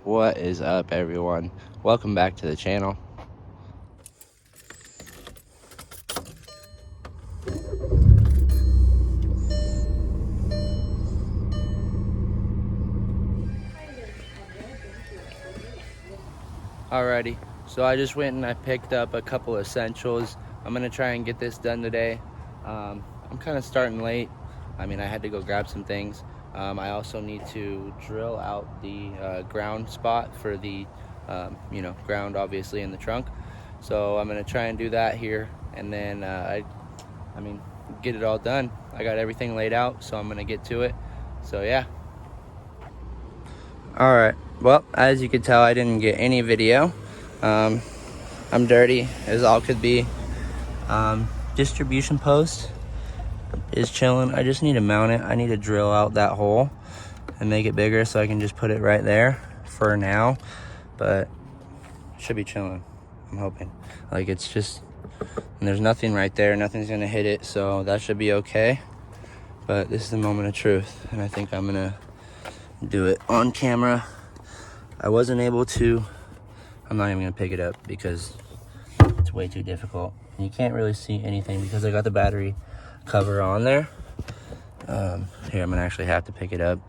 What is up, everyone? Welcome back to the channel. Alrighty, so I just went and I picked up a couple essentials. I'm gonna try and get this done today. I'm kind of starting late. I had to go grab some things. I also need to drill out the ground spot for the ground, obviously, in the trunk. So I'm gonna try and do that here, and then get it all done. I got everything laid out, so I'm gonna get to it. So yeah. All right, well, as you can tell, I didn't get any video. I'm dirty as all could be. Distribution post is chilling. I just need to mount it. I need to drill out that hole and make it bigger so I can just put it right there for now, but it should be chilling, I'm hoping. Like, it's just, and there's nothing right there, nothing's gonna hit it, so that should be okay. But this is the moment of truth, and I think I'm gonna do it on camera. I wasn't able to. I'm not even gonna pick it up because it's way too difficult. And you can't really see anything because I got the battery cover on there. Here, I'm gonna actually have to pick it up.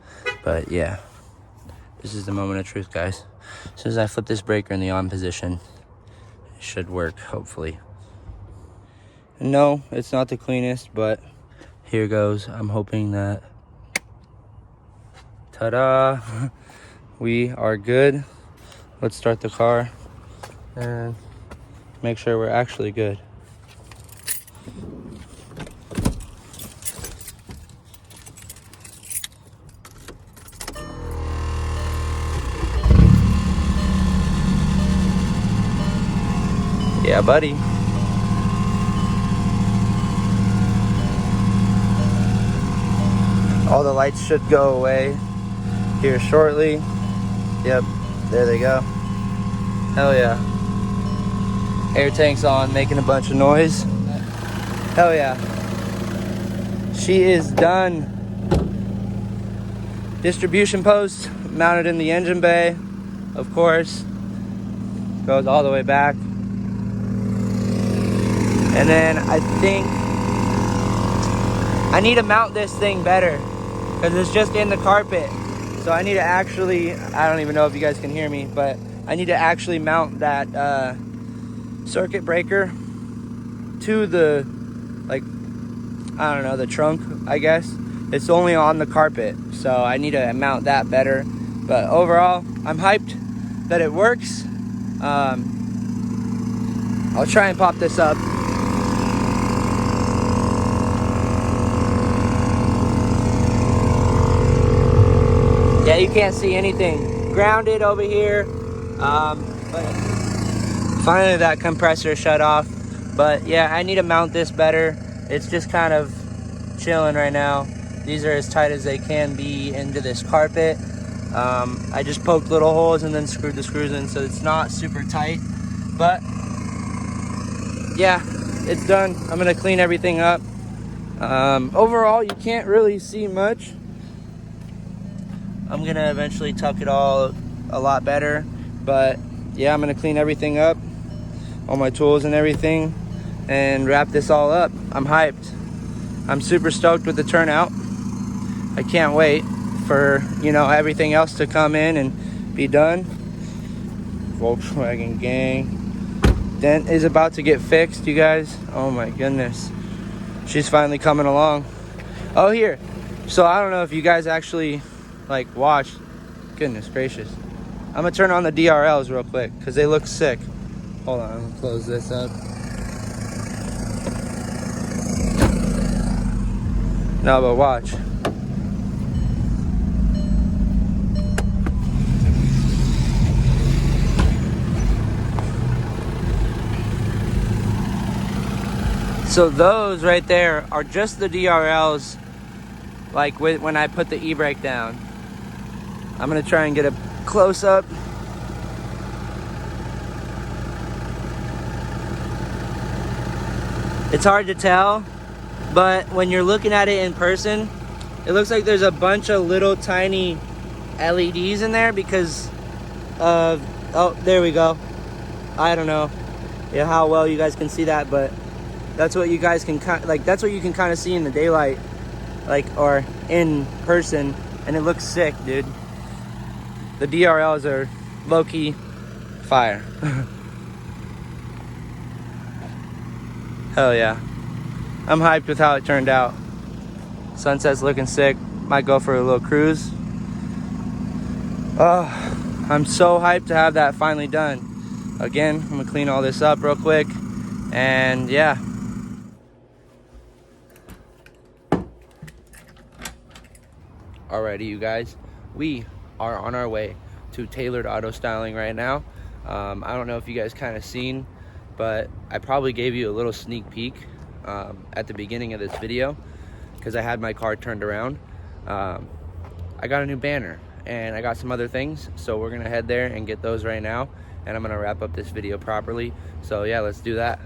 But yeah, this is the moment of truth, guys. As soon as I flip this breaker in the on position, it should work, hopefully. And no, it's not the cleanest, but here goes. I'm hoping that, ta-da, we are good. Let's start the car and make sure we're actually good. Yeah, buddy. All the lights should go away here shortly. Yep, there they go. Hell yeah. Air tank's on, making a bunch of noise. Hell yeah. She is done. Distribution post mounted in the engine bay, of course. Goes all the way back. And then I think I need to mount this thing better because it's just in the carpet. So I need to actually, I don't even know if you guys can hear me, but I need to actually mount that circuit breaker to the, the trunk, I guess. It's only on the carpet, so I need to mount that better. But overall, I'm hyped that it works. I'll try and pop this up. Yeah, you can't see anything. Grounded over here. But finally that compressor shut off. But yeah, I need to mount this better. It's just kind of chilling right now. These are as tight as they can be into this carpet. I just poked little holes and then screwed the screws in, so it's not super tight. But yeah, it's done. I'm gonna clean everything up. Overall, you can't really see much. I'm gonna eventually tuck it all a lot better, but yeah, I'm gonna clean everything up, all my tools and everything, and wrap this all up. I'm hyped. I'm super stoked with the turnout. I can't wait for, everything else to come in and be done. Volkswagen gang. Dent is about to get fixed, you guys. Oh my goodness. She's finally coming along. Oh, here. So I don't know if you guys actually watch. Goodness gracious. I'm gonna turn on the DRLs real quick because they look sick. Hold on, I'm gonna close this up. No, but watch. So those right there are just the DRLs, when I put the e-brake down. I'm gonna try and get a close up. It's hard to tell, but when you're looking at it in person, it looks like there's a bunch of little tiny LEDs in there because Oh, there we go. I don't know how well you guys can see that, but that's what you guys can that's what you can kind of see in the daylight, like, or in person, and it looks sick, dude. The DRLs are low-key fire. Hell yeah. I'm hyped with how it turned out. Sunset's looking sick. Might go for a little cruise. Oh, I'm so hyped to have that finally done. Again, I'm gonna clean all this up real quick, and yeah. Alrighty, you guys, we are on our way to Tailored Auto Styling right now. I don't know if you guys kind of seen, but I probably gave you a little sneak peek at the beginning of this video because I had my car turned around. I got a new banner and I got some other things, so we're gonna head there and get those right now, and I'm gonna wrap up this video properly. So yeah, let's do that.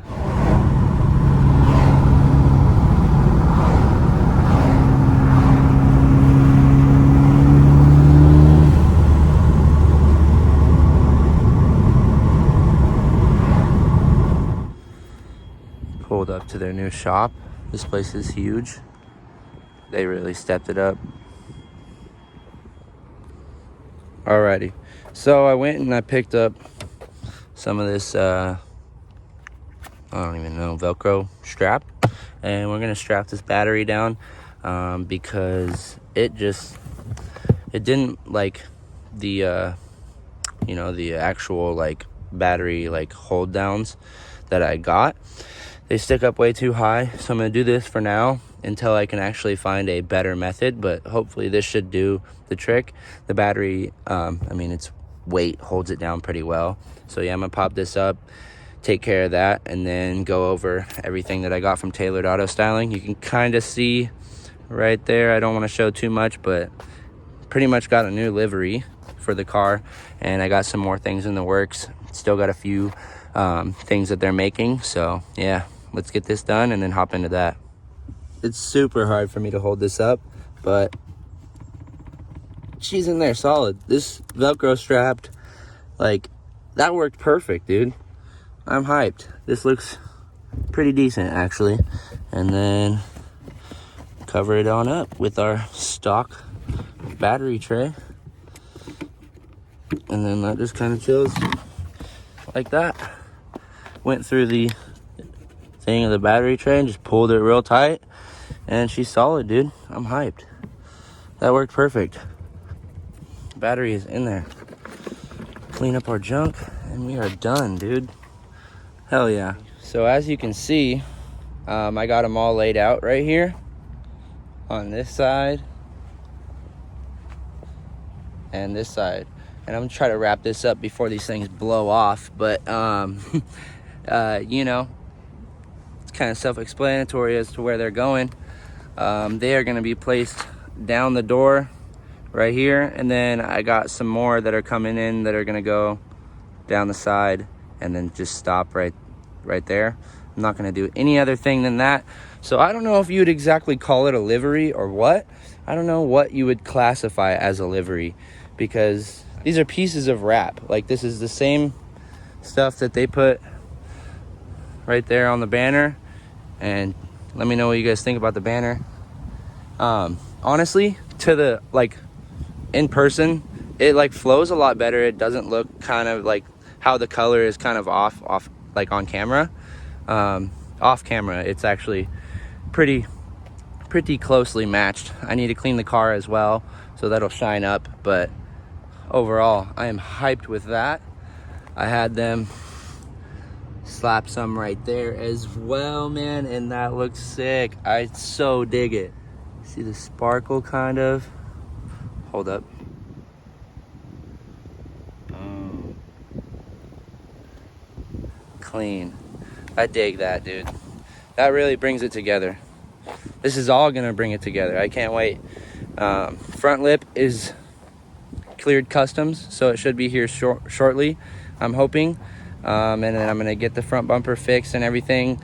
Pulled up to their new shop. This place is huge. They really stepped it up. Alrighty, so I went and I picked up some of this I don't even know, Velcro strap, and we're gonna strap this battery down because it didn't like the you know, the actual like battery like hold downs that I got. They stick up way too high, so I'm gonna do this for now until I can actually find a better method, but hopefully this should do the trick. The battery, I mean, its weight holds it down pretty well. So yeah, I'm gonna pop this up, take care of that, and then go over everything that I got from Tailored Auto Styling. You can kind of see right there, I don't want to show too much, but pretty much got a new livery for the car, and I got some more things in the works. Still got a few things that they're making, so yeah, let's get this done and then hop into that. It's super hard for me to hold this up, but she's in there solid. This Velcro strapped, like, that worked perfect, dude. I'm hyped. This looks pretty decent, actually. And then cover it on up with our stock battery tray. And then that just kind of chills like that. Went through the thing of the battery tray and just pulled it real tight. And she's solid, dude. I'm hyped. That worked perfect. Battery is in there. Clean up our junk and we are done, dude. Hell yeah. So as you can see, I got them all laid out right here on this side and this side. And I'm gonna try to wrap this up before these things blow off, but you know, it's kind of self-explanatory as to where they're going. They are gonna be placed down the door right here, and then I got some more that are coming in that are gonna go down the side and then just stop right there. I'm not gonna do any other thing than that. So I don't know if you would exactly call it a livery or what. I don't know what you would classify as a livery, because these are pieces of wrap. Like, this is the same stuff that they put right there on the banner. And let me know what you guys think about the banner. Honestly, to the, like, in person, it like flows a lot better. It doesn't look kind of like how the color is kind of off like on camera. Off camera, it's actually pretty closely matched. I need to clean the car as well, so that'll shine up, but overall I am hyped with that. I had them slap some right there as well, man, and that looks sick. I so dig it. See the sparkle kind of? Hold up. Clean. I dig that, dude. That really brings it together. This is all gonna bring it together. I can't wait. Front lip is cleared customs, so it should be here shortly, I'm hoping. And then I'm gonna get the front bumper fixed and everything.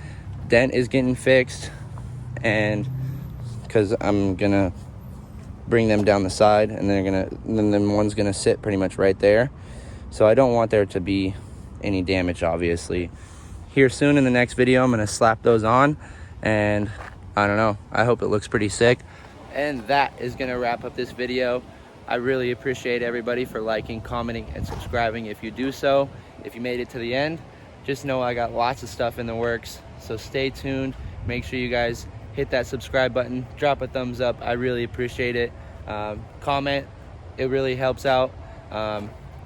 Dent is getting fixed, and because I'm gonna bring them down the side, and then one's gonna sit pretty much right there. So I don't want there to be any damage, obviously. Here soon in the next video, I'm gonna slap those on, and I don't know, I hope it looks pretty sick. And that is gonna wrap up this video. I really appreciate everybody for liking, commenting, and subscribing. If you do so, if you made it to the end, just know I got lots of stuff in the works. So stay tuned. Make sure you guys hit that subscribe button, drop a thumbs up. I really appreciate it. Comment, it really helps out.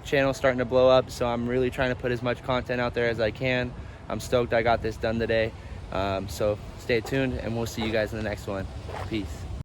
Channel's starting to blow up, so I'm really trying to put as much content out there as I can. I'm stoked I got this done today. So stay tuned, and we'll see you guys in the next one. Peace.